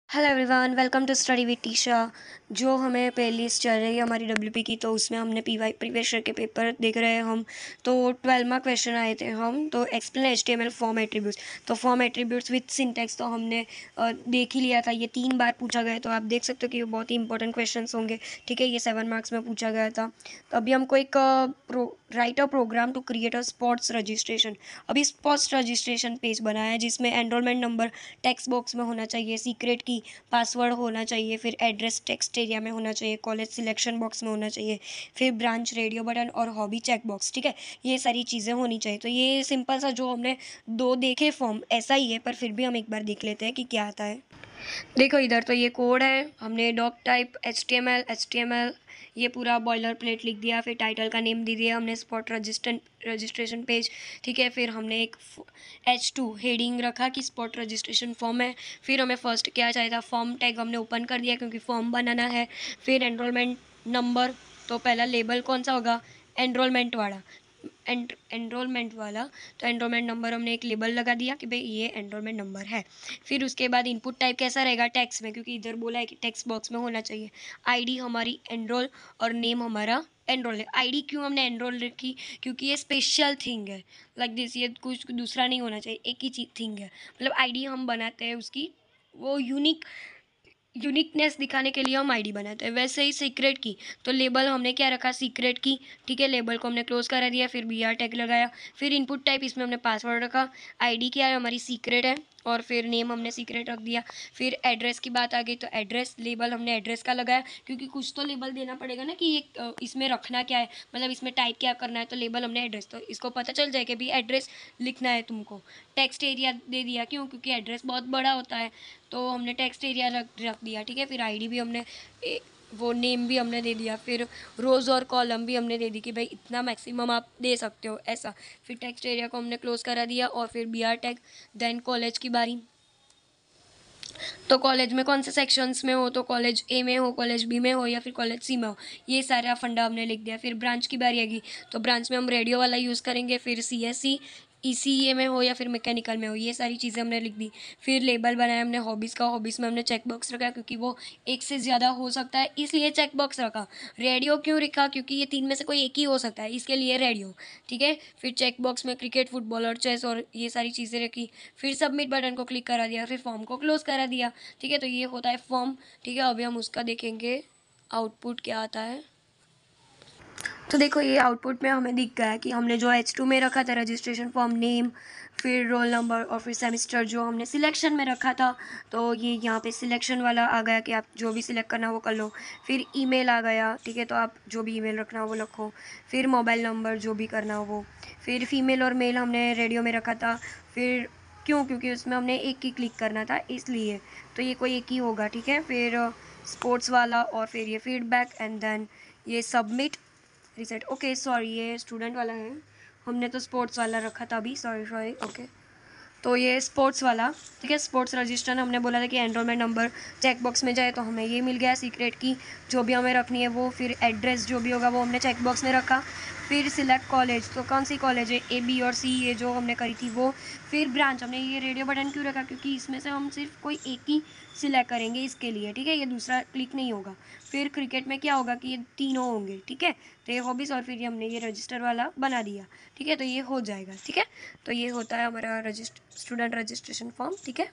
Hello everyone, welcome to study with Tisha. जो हमें playlist चल रही है हमारी डब्ल्यूपी की, तो उसमें हमने पीवाई प्रीवियस ईयर के पेपर देख रहे हैं हम। तो 12 मार्क क्वेश्चन आए थे हम, तो एक्सप्लेन एचटीएमएल फॉर्म एट्रीब्यूट्स। तो फॉर्म एट्रीब्यूट्स विद सिंटैक्स तो हमने देख ही लिया था। ये 3 बार पूछा गया, तो आप देख सकते हो कि ये बहुत ही इंपॉर्टेंट क्वेश्चन होंगे। ठीक है, ये 7 मार्क्स में पूछा गया था। तो अभी हमको एक write a program to create a sports registration. अभी स्पोर्ट्स रजिस्ट्रेशन पेज बनाया है, जिसमें एनरोलमेंट नंबर टेक्स्ट बॉक्स में होना चाहिए, सीक्रेट की पासवर्ड होना चाहिए, फिर एड्रेस टेक्स्ट एरिया में होना चाहिए, कॉलेज सिलेक्शन बॉक्स में होना चाहिए, फिर ब्रांच रेडियो बटन और हॉबी चेक बॉक्स। ठीक है, ये सारी चीज़ें होनी चाहिए। तो ये सिंपल सा जो हमने 2 देखे फॉर्म ऐसा ही है, पर फिर भी हम एक बार देख लेते हैं कि क्या आता है। देखो इधर तो ये कोड है, हमने doc type H T M L ये पूरा बॉयलर प्लेट लिख दिया, फिर टाइटल का नेम दे दिया हमने, स्पॉट रजिस्ट्रेशन पेज। ठीक है, फिर हमने एक H2 हेडिंग रखा कि स्पॉट रजिस्ट्रेशन फॉर्म है। फिर हमें फर्स्ट क्या चाहिए था, फॉर्म टैग हमने ओपन कर दिया क्योंकि फॉर्म बनाना है। फिर एनरोलमेंट नंबर, तो पहला लेबल कौन सा होगा, एनरोलमेंट वाला। एनरोलमेंट वाला, तो एनरोलमेंट नंबर हमने एक लेबल लगा दिया कि भाई ये एनरोलमेंट नंबर है। फिर उसके बाद इनपुट टाइप कैसा रहेगा, टेक्स्ट में, क्योंकि इधर बोला है कि टेक्स्ट बॉक्स में होना चाहिए। आईडी हमारी एनरोल और नेम हमारा एनरोल है। आईडी क्यों हमने एनरोल रखी, क्योंकि ये स्पेशल थिंग है, लाइक दिस। ये कुछ दूसरा नहीं होना चाहिए, एक ही चीज थिंग है। मतलब आईडी हम बनाते हैं उसकी वो यूनिकनेस दिखाने के लिए हम आईडी बनाते हैं। वैसे ही सीक्रेट की, तो लेबल हमने क्या रखा, सीक्रेट की। ठीक है, लेबल को हमने क्लोज करा दिया, फिर BR टैग लगाया। फिर इनपुट टाइप, इसमें हमने पासवर्ड रखा। आईडी क्या है, हमारी सीक्रेट है, और फिर नेम हमने सीक्रेट रख दिया। फिर एड्रेस की बात आ गई, तो एड्रेस लेबल हमने एड्रेस का लगाया, क्योंकि कुछ तो लेबल देना पड़ेगा ना कि ये इसमें रखना क्या है, मतलब इसमें टाइप क्या करना है। तो लेबल हमने एड्रेस, तो इसको पता चल जाए कि भी एड्रेस लिखना है तुमको। टेक्स्ट एरिया दे दिया, क्यों, क्योंकि एड्रेस बहुत बड़ा होता है, तो हमने टेक्स्ट एरिया रख दिया। ठीक है, फिर आईडी भी हमने वो नेम भी हमने दे दिया। फिर रोज़ और कॉलम भी हमने दे दी कि भाई इतना मैक्सिमम आप दे सकते हो, ऐसा। फिर टेक्स्ट एरिया को हमने क्लोज करा दिया, और फिर BR टैग। देन कॉलेज की बारी, तो कॉलेज में कौन से सेक्शंस में हो, तो कॉलेज A में हो, कॉलेज B में हो, या फिर कॉलेज C में हो, ये सारा फंडा हमने लिख दिया। फिर ब्रांच की बारी आएगी, तो ब्रांच में हम रेडियो वाला यूज़ करेंगे, फिर CSE ECE में हो या फिर मैकेनिकल में हो, ये सारी चीज़ें हमने लिख दी। फिर लेबल बनाया हमने हॉबीज़ का, हॉबीज़ में हमने चेक बॉक्स रखा, क्योंकि वो एक से ज़्यादा हो सकता है, इसलिए चेक बॉक्स रखा। रेडियो क्यों रखा, क्योंकि ये 3 में से कोई एक ही हो सकता है, इसके लिए रेडियो। ठीक है, फिर चेक बॉक्स में क्रिकेट, फुटबॉल और चेस और ये सारी चीज़ें रखी। फिर सबमिट बटन को क्लिक करा दिया, फिर फॉर्म को क्लोज करा दिया। ठीक है, तो ये होता है फॉर्म। ठीक है, अभी हम उसका देखेंगे आउटपुट क्या आता है। तो देखो ये आउटपुट में हमें दिख गया है कि हमने जो H2 में रखा था रजिस्ट्रेशन फॉर्म नेम, फिर रोल नंबर और फिर सेमेस्टर जो हमने सिलेक्शन में रखा था, तो ये यहाँ पे सिलेक्शन वाला आ गया कि आप जो भी सिलेक्ट करना वो कर लो। फिर ईमेल आ गया, ठीक है, तो आप जो भी ईमेल रखना हो वो रखो। फिर मोबाइल नंबर जो भी करना हो वो। फिर फीमेल और मेल हमने रेडियो में रखा था। फिर क्यों, क्योंकि उसमें हमने एक ही क्लिक करना था इसलिए, तो ये कोई एक ही होगा। ठीक है, फिर स्पोर्ट्स वाला, और फिर ये फीडबैक, एंड देन ये सबमिट रिसेट। ओके सॉरी, ये स्टूडेंट वाला है, हमने तो स्पोर्ट्स वाला रखा था अभी, सॉरी सॉरी। ओके, तो ये स्पोर्ट्स वाला। ठीक है, स्पोर्ट्स रजिस्टर हमने बोला था कि एनरोलमेंट नंबर चेक बॉक्स में जाए, तो हमें ये मिल गया। सीक्रेट की जो भी हमें रखनी है वो, फिर एड्रेस जो भी होगा वो हमने चेक बॉक्स में रखा। फिर सिलेक्ट कॉलेज, तो कौन सी कॉलेज है, A B और C, ये जो हमने करी थी वो। फिर ब्रांच, हमने ये रेडियो बटन क्यों रखा, क्योंकि इसमें से हम सिर्फ कोई एक ही सिलेक्ट करेंगे इसके लिए। ठीक है, ये दूसरा क्लिक नहीं होगा। फिर क्रिकेट में क्या होगा कि ये तीनों होंगे। ठीक है, तो ये हॉबीज़, और फिर हमने ये रजिस्टर वाला बना दिया। ठीक है, तो ये हो जाएगा। ठीक है, तो ये होता है हमारा स्टूडेंट रजिस्ट्रेशन फॉर्म। ठीक है,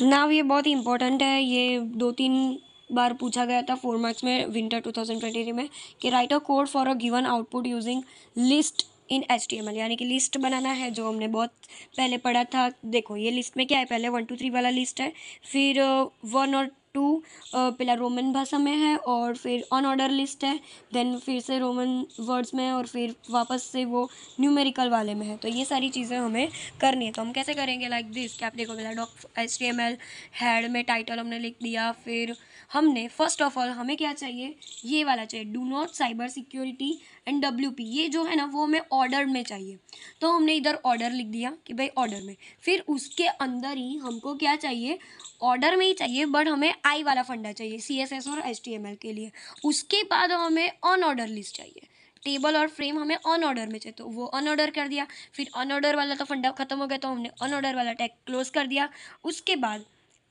नाउ ये बहुत ही इंपॉर्टेंट है, ये 2-3 बार पूछा गया था 4 मार्क्स में विंटर 2023 में, कि right a code for a given output using list in HTML, यानी कि लिस्ट बनाना है, जो हमने बहुत पहले पढ़ा था। देखो ये लिस्ट में क्या है, पहले 1 2 3 वाला लिस्ट है, फिर 1 और 2 पहला रोमन भाषा में है, और फिर ऑन ऑर्डर लिस्ट है, देन फिर से रोमन वर्ड्स में है, और फिर वापस से वो न्यूमेरिकल वाले में है। तो ये सारी चीज़ें हमें करनी है, तो हम कैसे करेंगे, लाइक दिस, क्या आप देखो, पहला डॉक HTML हेड में टाइटल हमने लिख दिया। फिर हमने फर्स्ट ऑफ ऑल हमें क्या चाहिए, ये वाला चाहिए, do not cyber security and WP, ये जो है ना वो हमें ऑर्डर में चाहिए। तो हमने इधर ऑर्डर लिख दिया कि भाई ऑर्डर में। फिर उसके अंदर ही हमको क्या चाहिए, ऑर्डर में ही चाहिए, बट हमें आई वाला फंडा चाहिए CSS और HTML के लिए। उसके बाद हमें ऑन ऑर्डर लिस्ट चाहिए, टेबल और फ्रेम हमें ऑन ऑर्डर में चाहिए, तो वो ऑन ऑर्डर कर दिया। फिर ऑन ऑर्डर वाला तो फंडा खत्म हो गया, तो हमने ऑन ऑर्डर वाला टैग क्लोज कर दिया। उसके बाद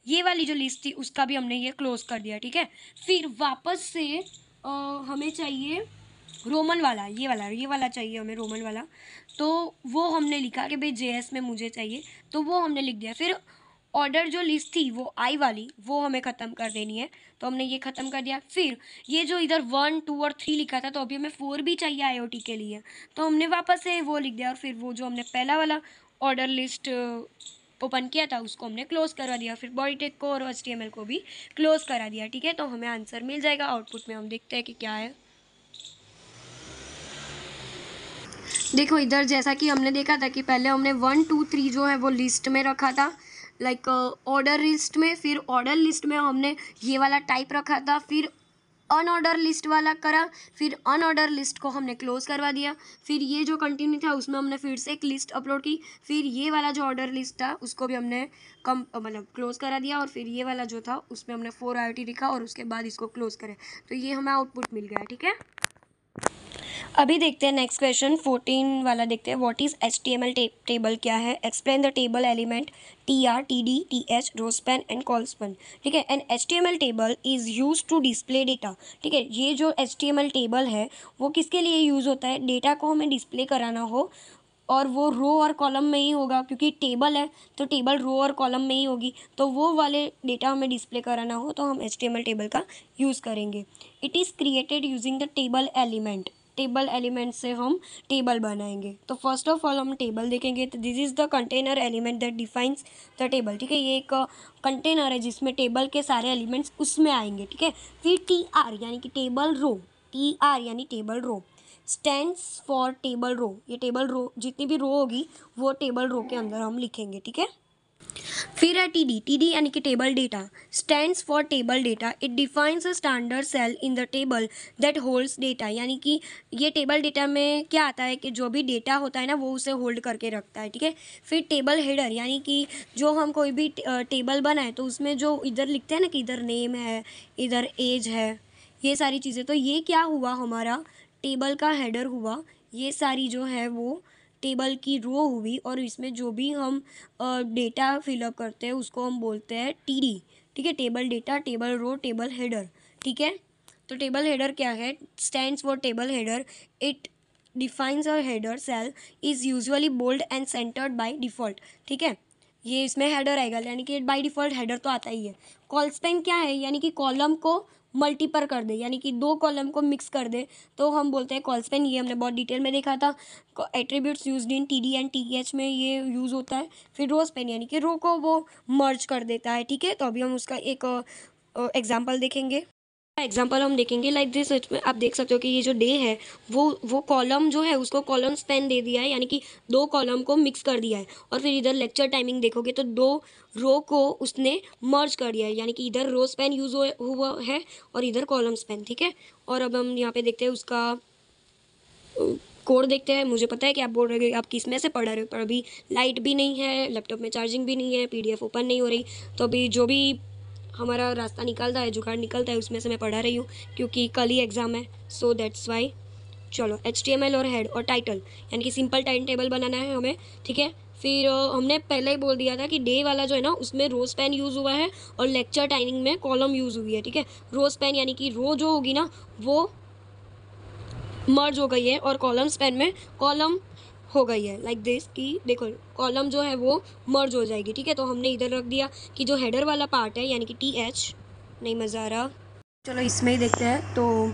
ये वाली जो लिस्ट थी उसका भी हमने ये क्लोज कर दिया, ठीक है। फिर वापस से हमें चाहिए रोमन वाला, ये वाला चाहिए हमें, रोमन वाला। तो वो हमने लिखा कि भाई JS में मुझे चाहिए, तो वो हमने लिख दिया। फिर ऑर्डर जो लिस्ट थी वो आई वाली, वो हमें ख़त्म कर देनी है, तो हमने ये ख़त्म कर दिया। फिर ये जो इधर 1 2 और 3 लिखा था, तो अभी हमें 4 भी चाहिए IoT के लिए, तो हमने वापस से वो लिख दिया। और फिर वो जो हमने पहला वाला ऑर्डर लिस्ट ओपन किया था उसको हमने क्लोज करवा दिया। फिर बॉडी टैग को और HTML को भी क्लोज करा दिया, ठीक है। तो हमें आंसर मिल जाएगा। आउटपुट में हम देखते हैं कि क्या है। देखो इधर जैसा कि हमने देखा था कि पहले हमने 1 2 3 जो है वो लिस्ट में रखा था, लाइक ऑर्डर लिस्ट में। फिर ऑर्डर लिस्ट में हमने ये वाला टाइप रखा था, फिर अनऑर्डर लिस्ट वाला करा, फिर अनऑर्डर लिस्ट को हमने क्लोज करवा दिया। फिर ये जो कंटिन्यू था उसमें हमने फिर से एक लिस्ट अपलोड की। फिर ये वाला जो ऑर्डर लिस्ट था उसको भी हमने मतलब क्लोज करा दिया। और फिर ये वाला जो था उसमें हमने 4 IoT लिखा और उसके बाद इसको क्लोज करें, तो ये हमें आउटपुट मिल गया, ठीक है। अभी देखते हैं नेक्स्ट क्वेश्चन 14 वाला देखते हैं। व्हाट इज HTML टेबल क्या है? Explain the table element TR TD TH row span and col span, ठीक है। An HTML table is use to display data, ठीक है। ये जो HTML टेबल है वो किसके लिए यूज़ होता है? डेटा को हमें डिस्प्ले कराना हो, और वो रो और कॉलम में ही होगा, क्योंकि टेबल है तो टेबल रो और कॉलम में ही होगी। तो वो वाले डेटा हमें डिस्प्ले कराना हो तो हम HTML टेबल का यूज़ करेंगे। It is created using the table element, table element से हम टेबल बनाएंगे। तो फर्स्ट ऑफ ऑल हम टेबल देखेंगे। तो this is the container element that defines the table, ठीक है। ये एक कंटेनर है जिसमें टेबल के सारे एलिमेंट्स उसमें आएंगे, ठीक है। फिर TR यानी कि टेबल रो, TR यानी table row stands for table row. ये टेबल रो जितनी भी रो होगी वो टेबल रो के अंदर हम लिखेंगे, ठीक है। फिर है TD यानी कि table data stands for table data. It defines a standard cell in the table that holds data, यानी कि ये टेबल डेटा में क्या आता है कि जो भी डेटा होता है ना वो उसे होल्ड करके रखता है, ठीक है। फिर टेबल हेडर यानी कि जो हम कोई भी टेबल बनाए तो उसमें जो इधर लिखते हैं ना कि इधर नेम है, इधर एज है, ये सारी चीज़ें, तो ये क्या हुआ हमारा टेबल का हेडर हुआ। ये सारी जो है वो टेबल की रो हुई, और इसमें जो भी हम डेटा फिलअप करते हैं उसको हम बोलते हैं TD, ठीक है। Table data, table row, table header, ठीक है। तो टेबल हेडर क्या है? Stands for table header. It defines a header cell is usually bold and centered by default, ठीक है। ये इसमें हेडर आएगा, यानी कि बाय डिफ़ॉल्ट हेडर तो आता ही है। कॉल स्पैन क्या है? यानी कि कॉलम को मल्टीपर कर दे, यानी कि 2 कॉलम को मिक्स कर दे तो हम बोलते हैं कॉल स्पैन। ये हमने बहुत डिटेल में देखा था। Attributes used in TD and TH में ये यूज़ होता है। फिर रो स्पैन यानी कि रो को वो मर्ज कर देता है, ठीक है। तो अभी हम उसका एक एग्जाम्पल देखेंगे। एग्जाम्पल हम देखेंगे लाइक दिस। इसमें आप देख सकते हो कि ये जो डे है वो कॉलम जो है उसको कॉलम स्पैन दे दिया है, यानी कि 2 कॉलम को मिक्स कर दिया है। और फिर इधर लेक्चर टाइमिंग देखोगे तो 2 रो को उसने मर्ज कर दिया है, यानी कि इधर रो स्पैन यूज़ हुआ है और इधर कॉलम स्पैन, ठीक है। और अब हम यहाँ पे देखते हैं उसका कोड देखते हैं। मुझे पता है कि आप बोल रहे हो आप किस में से पढ़ रहे हो, पर अभी लाइट भी नहीं है, लैपटॉप में चार्जिंग भी नहीं है, PDF ओपन नहीं हो रही, तो अभी जो भी हमारा रास्ता निकलता है, जुगाड़ निकलता है, उसमें से मैं पढ़ा रही हूँ क्योंकि कल ही एग्ज़ाम है, सो दैट्स वाई। चलो HTML और हेड और टाइटल यानी कि सिंपल टाइम टेबल बनाना है हमें, ठीक है। फिर हमने पहले ही बोल दिया था कि डे वाला जो है ना उसमें रो स्पैन यूज़ हुआ है और लेक्चर टाइमिंग में कॉलम यूज़ हुई है, ठीक है। रो स्पैन यानी कि रो जो होगी ना वो मर्ज हो गई है और कॉलम स्पैन में कॉलम हो गई है, लाइक दिस कि देखो कॉलम जो है वो मर्ज हो जाएगी, ठीक है। तो हमने इधर रख दिया कि जो हेडर वाला पार्ट है यानी कि TH, नहीं मज़ा आ रहा, चलो इसमें ही देखते हैं। तो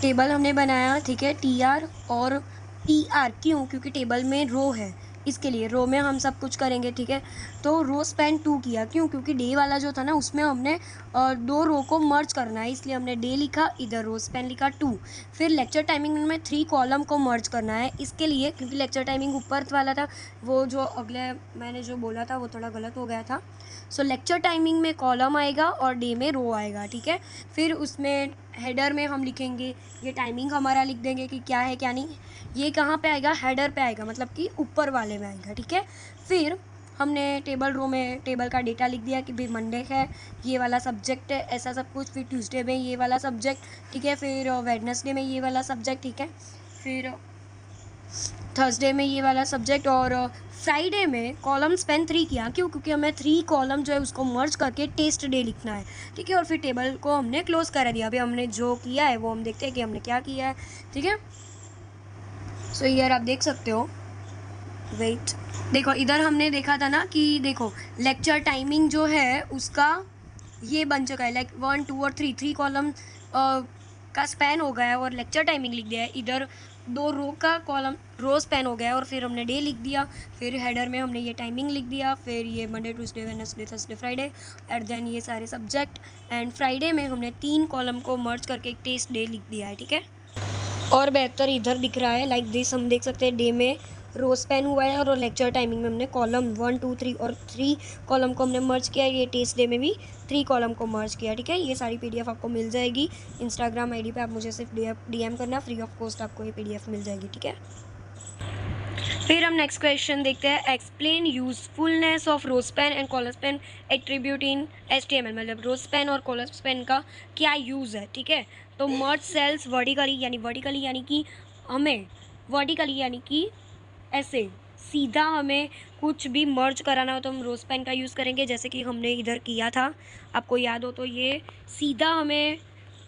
टेबल हमने बनाया, ठीक है, TR और TR क्यों? क्योंकि टेबल में रो है, इसके लिए रो में हम सब कुछ करेंगे, ठीक है। तो रो स्पैन 2 किया, क्यों? क्योंकि डे वाला जो था ना उसमें हमने 2 रो को मर्ज करना है, इसलिए हमने डे लिखा, इधर रो स्पैन लिखा 2। फिर लेक्चर टाइमिंग में 3 कॉलम को मर्ज करना है, इसके लिए क्योंकि लेक्चर टाइमिंग ऊपर वाला था, वो जो अगले मैंने जो बोला था वो थोड़ा गलत हो गया था। सो लेक्चर टाइमिंग में कॉलम आएगा और डे में रो आएगा, ठीक है। फिर उसमें हेडर में हम लिखेंगे, ये टाइमिंग हमारा लिख देंगे कि क्या है क्या नहीं। ये कहाँ पे आएगा? हेडर पे आएगा, मतलब कि ऊपर वाले में आएगा, ठीक है। फिर हमने टेबल रो में टेबल का डेटा लिख दिया कि भाई मंडे है, ये वाला सब्जेक्ट है, ऐसा सब कुछ। फिर ट्यूसडे में ये वाला सब्जेक्ट, ठीक है। फिर वेडनेसडे में ये वाला सब्जेक्ट, ठीक है। फिर थर्सडे में ये वाला सब्जेक्ट, और फ्राइडे में कॉलम स्पेन 3 किया। क्यों? क्योंकि हमें 3 कॉलम जो है उसको मर्ज करके टेस्ट डे लिखना है, ठीक है। और फिर टेबल को हमने क्लोज करा दिया। अभी हमने जो किया है वो हम देखते हैं कि हमने क्या किया है, ठीक है। सो यार आप देख सकते हो, वेट, देखो इधर हमने देखा था ना कि देखो लेक्चर टाइमिंग जो है उसका ये बन चुका है, लाइक 1 2 और 3 कॉलम का स्पैन हो गया है और लेक्चर टाइमिंग लिख दिया है। इधर 2 रो का कॉलम रो स्पैन हो गया है और फिर हमने डे लिख दिया, फिर हेडर में हमने ये टाइमिंग लिख दिया, फिर ये Monday Tuesday Wednesday Thursday Friday, at then ये सारे सब्जेक्ट, एंड फ्राइडे में हमने 3 कॉलम को मर्ज करके एक टेस्ट डे लिख दिया है, ठीक है। और बेहतर इधर दिख रहा है, लाइक दिस हम देख सकते हैं डे में रो स्पैन हुआ है और लेक्चर टाइमिंग में हमने कॉलम 1 2 3 और 3 कॉलम को हमने मर्ज किया। ये टेस्ट डे में भी 3 कॉलम को मर्ज किया, ठीक है। ये सारी पीडीएफ आपको मिल जाएगी इंस्टाग्राम आईडी पे, आप मुझे सिर्फ डीएम करना, फ्री ऑफ कॉस्ट आपको ये पीडीएफ मिल जाएगी, ठीक है। फिर हम नेक्स्ट क्वेश्चन देखते हैं, explain usefulness of row span and column span attribute in HTML। मतलब रो स्पैन और कॉलम स्पैन का क्या यूज़ है, ठीक है। तो मर्ज सेल्स वर्टिकली यानी कि हमें वर्टिकली यानी कि ऐसे सीधा हमें कुछ भी मर्ज कराना हो तो हम रो स्पैन का यूज़ करेंगे, जैसे कि हमने इधर किया था, आपको याद हो तो। ये सीधा हमें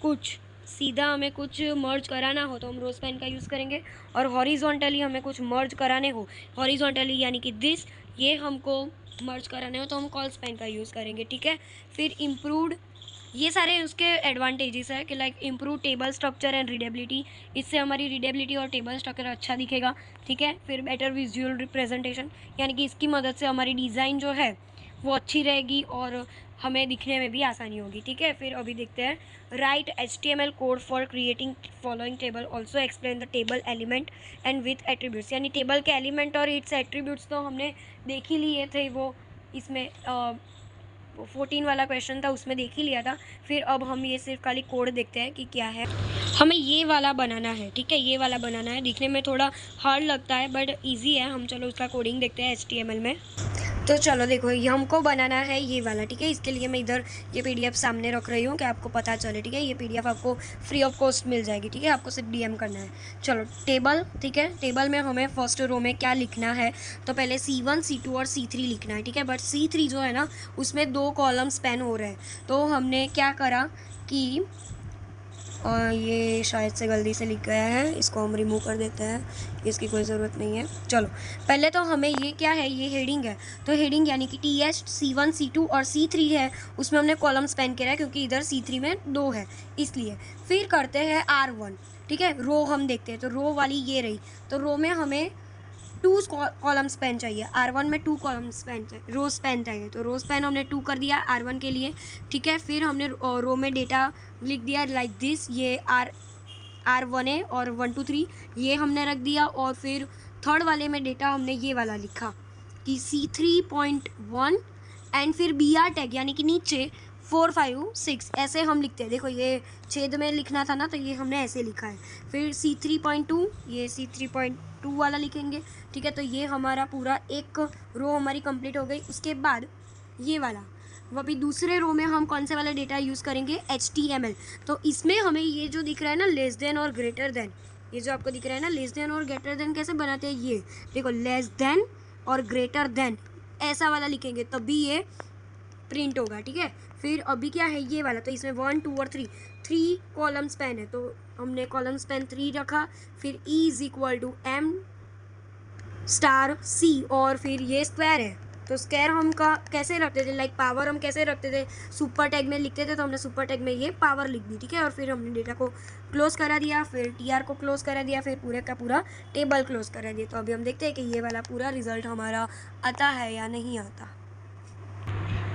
कुछ मर्ज कराना हो तो हम रो स्पैन का यूज़ करेंगे, और हॉरिजॉन्टली हमें कुछ मर्ज कराने हो, हॉरिजॉन्टली यानी कि दिस, ये हमको मर्ज कराने हो तो हम कॉल स्पैन का यूज़ करेंगे, ठीक है। फिर इम्प्रूव्ड, ये सारे उसके एडवांटेजेस है कि like improve table structure and readability, इससे हमारी रीडेबिलिटी और टेबल स्ट्रक्चर अच्छा दिखेगा, ठीक है। फिर बेटर विजुअल रिप्रेजेंटेशन, यानी कि इसकी मदद से हमारी डिज़ाइन जो है वो अच्छी रहेगी और हमें दिखने में भी आसानी होगी, ठीक है। फिर अभी देखते हैं, right HTML code for creating following table, also explain the table element and with attributes. यानी टेबल के एलिमेंट और इट्स एट्रीब्यूट्स तो हमने देख ही लिए थे, वो इसमें 14 वाला क्वेश्चन था उसमें देख ही लिया था। फिर अब हम ये सिर्फ खाली कोड देखते हैं कि क्या है। हमें ये वाला बनाना है, ठीक है, ये वाला बनाना है। दिखने में थोड़ा हार्ड लगता है बट इजी है। हम चलो उसका कोडिंग देखते हैं HTML में। तो चलो देखो, ये हमको बनाना है ये वाला, ठीक है। इसके लिए मैं इधर ये पीडीएफ सामने रख रही हूँ कि आपको पता चले, ठीक है। ये पीडीएफ आपको फ्री ऑफ कॉस्ट मिल जाएगी, ठीक है। आपको सिर्फ डीएम करना है। चलो टेबल, ठीक है। टेबल में हमें फर्स्ट रो में क्या लिखना है, तो पहले C1 C2 और C3 लिखना है, ठीक है। बट C3 जो है ना उसमें 2 कॉलम स्पैन हो रहे हैं, तो हमने क्या करा कि और ये शायद से गलती से लिख गया है, इसको हम रिमूव कर देते हैं, इसकी कोई ज़रूरत नहीं है। चलो पहले तो हमें ये क्या है, ये हेडिंग है, तो हेडिंग यानी कि TH C1 C2 और C3 है, उसमें हमने कॉलम स्पैन किया है क्योंकि इधर C3 में 2 है इसलिए। फिर करते हैं R1, ठीक है। रो हम देखते हैं, तो रो वाली ये रही, तो रो में हमें 2 कॉलम स्पैन चाहिए। R1 में 2 कॉलम स्पैन चाहिए, रो स्पैन चाहिए, तो रो स्पैन हमने 2 कर दिया R1 के लिए, ठीक है। फिर हमने रो में डेटा लिख दिया लाइक दिस, ये R1 है और 1 2 3 ये हमने रख दिया। और फिर थर्ड वाले में डेटा हमने ये वाला लिखा कि C3.1 एंड फिर BR टैग यानी कि नीचे 4 5 6 ऐसे हम लिखते हैं। देखो ये छेद में लिखना था ना, तो ये हमने ऐसे लिखा है। फिर C3.2, ये C3.2 वाला लिखेंगे, ठीक है। तो ये हमारा पूरा एक रो हमारी कंप्लीट हो गई। उसके बाद ये वाला, वो अभी दूसरे रो में हम कौन से वाला डेटा यूज़ करेंगे, HTML। तो इसमें हमें ये जो दिख रहा है ना, लेस देन और ग्रेटर देन, ये जो आपको दिख रहा है ना लेस देन और ग्रेटर देन, कैसे बनाते हैं ये देखो, लेस देन और ग्रेटर देन ऐसा वाला लिखेंगे तभी ये प्रिंट होगा, ठीक है। फिर अभी क्या है ये वाला, तो इसमें 1 2 और 3 कॉलम स्पैन है, तो हमने कॉलम स्पैन 3 रखा। फिर E=M स्टार C, और फिर ये स्क्वायर है, तो स्क्वायर हम का कैसे रखते थे, लाइक पावर हम कैसे रखते थे, सुपर टैग में लिखते थे, तो हमने सुपर टैग में ये पावर लिख दी, ठीक है। और फिर हमने डेटा को क्लोज करा दिया, फिर TR को क्लोज करा दिया, फिर पूरे का पूरा टेबल क्लोज करा दिया। तो अभी हम देखते हैं कि ये वाला पूरा रिजल्ट हमारा आता है या नहीं आता।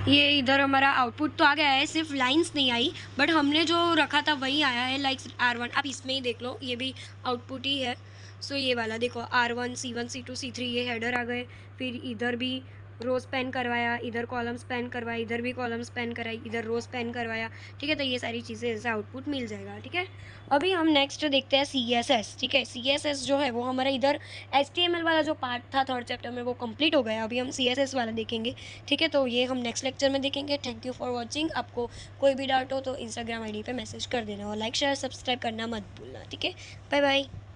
ये इधर हमारा आउटपुट तो आ गया है, सिर्फ लाइंस नहीं आई, बट हमने जो रखा था वही आया है, लाइक R1। आप इसमें ही देख लो, ये भी आउटपुट ही है। सो ये वाला देखो, R1 C1 C2 C3 ये हेडर आ गए। फिर इधर भी रो स्पैन करवाया, इधर कॉलम स्पैन करवाया, इधर भी कॉलम स्पैन कराई, इधर रो स्पैन करवाया, ठीक है। तो ये सारी चीज़ें ऐसा आउटपुट मिल जाएगा, ठीक है। अभी हम नेक्स्ट देखते हैं CSS, ठीक है। CSS जो है वो हमारा इधर HTML वाला जो पार्ट था थर्ड चैप्टर में वो कंप्लीट हो गया। अभी हम CSS वाला देखेंगे, ठीक है। तो ये हम नेक्स्ट लेक्चर में देखेंगे। Thank you for watching. आपको कोई भी डाउट हो तो इंस्टाग्राम ID पे मैसेज कर देना, और लाइक शेयर सब्सक्राइब करना मत भूलना, ठीक है। Bye bye.